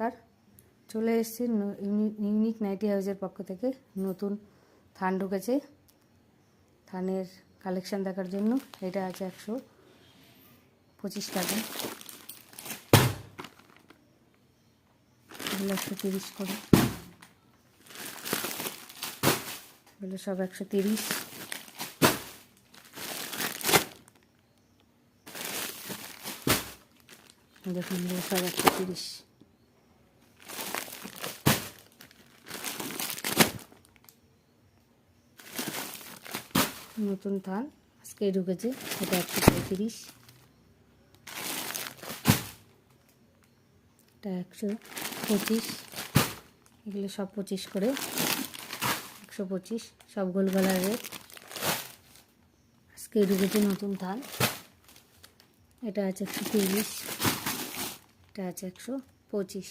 নমস্কার, চলে এসেছি ইউনিক নাইটি হাউসের পক্ষ থেকে নতুন থান ঢুকেছে। থানের কালেকশন দেখার জন্য এটা আছে 125 টাকা, 130 করে, এগুলো সব 130। দেখুন সব 130। নতুন থান আজকেই ঢুকেছে, এটা 135, এটা 125, এগুলো সব 25 করে, 125 সব গোল গলার রেট। আজকেই ঢুকেছে নতুন থান, এটা আছে 130, এটা আছে 125।